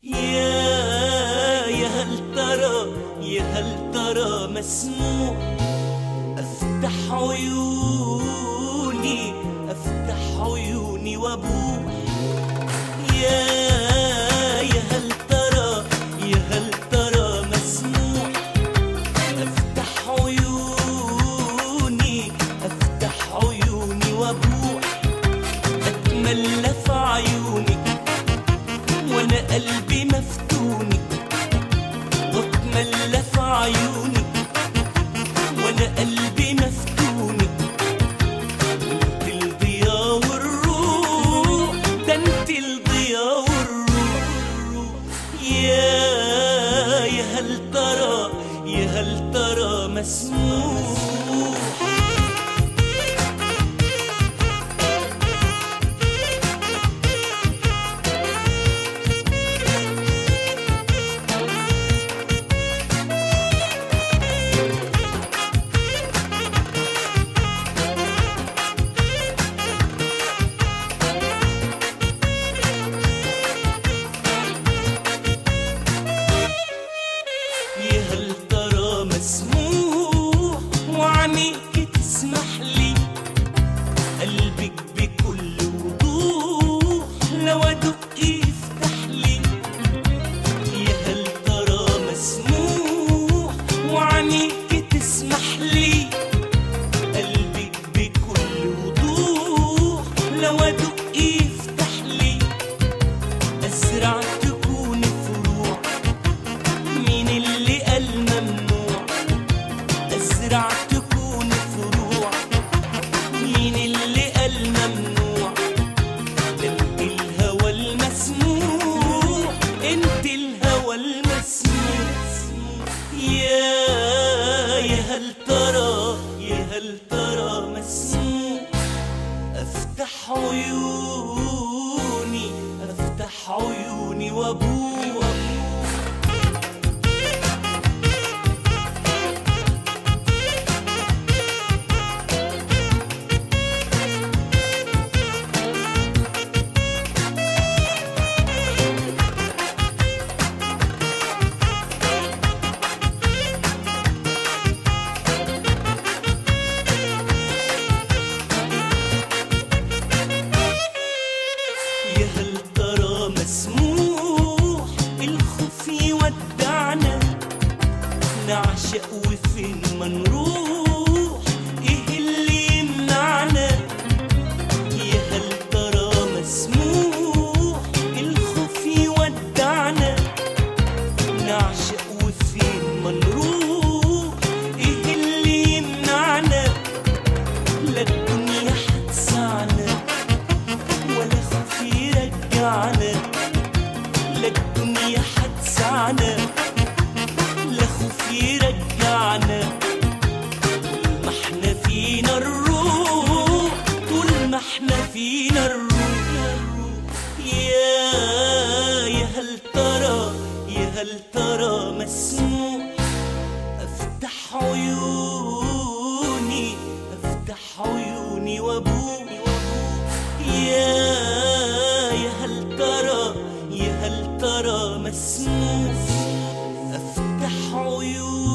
يا هل ترى مسموع أفتح عيوني وأبوح. يا هل ترى مسموع أفتح عيوني وأبوح. أتملى في عيونك وأنا قلبي مفتوني، وأتملى في عيونك وأنا قلبي مفتوني. أنت الضياء والروح، ده أنت الضياء والروح. يا هل ترى مسموع. هل ترى مسموع وعينيك تسمح لي، قلبك بكل وضوح لو أدق يفتح لي. هل ترى مسموع وعينيك تسمح لي، قلبك بكل وضوح لو أدق يفتح لي. أزرع تكون فروع، مين اللي قال ممنوع؟ أزرع تكون فروع، مين اللي قال ممنوع؟ انت الهوى المسموع، انت الهوى المسموع. يا هل ترى مسموع أفتح عيوني وأبوح. هل ترى مسموع الخوف يودعنا، نعشق وفين ما نروح ايه اللي يمنعنا؟ هل ترى مسموع الخوف يودعنا، نعشق وفين ما نروح ايه اللي يمنعنا؟ لا الدنيا هتسعنا ولا خوف يرجعنا، لا الدنيا هتسعنا لا خوف يرجعنا. طول ما احنا فينا الروح، طول ما احنا فينا الروح. يا هل ترى مسموع أفتح عيوني وأبوح. يا هل ترى مسموع أفتح عيوني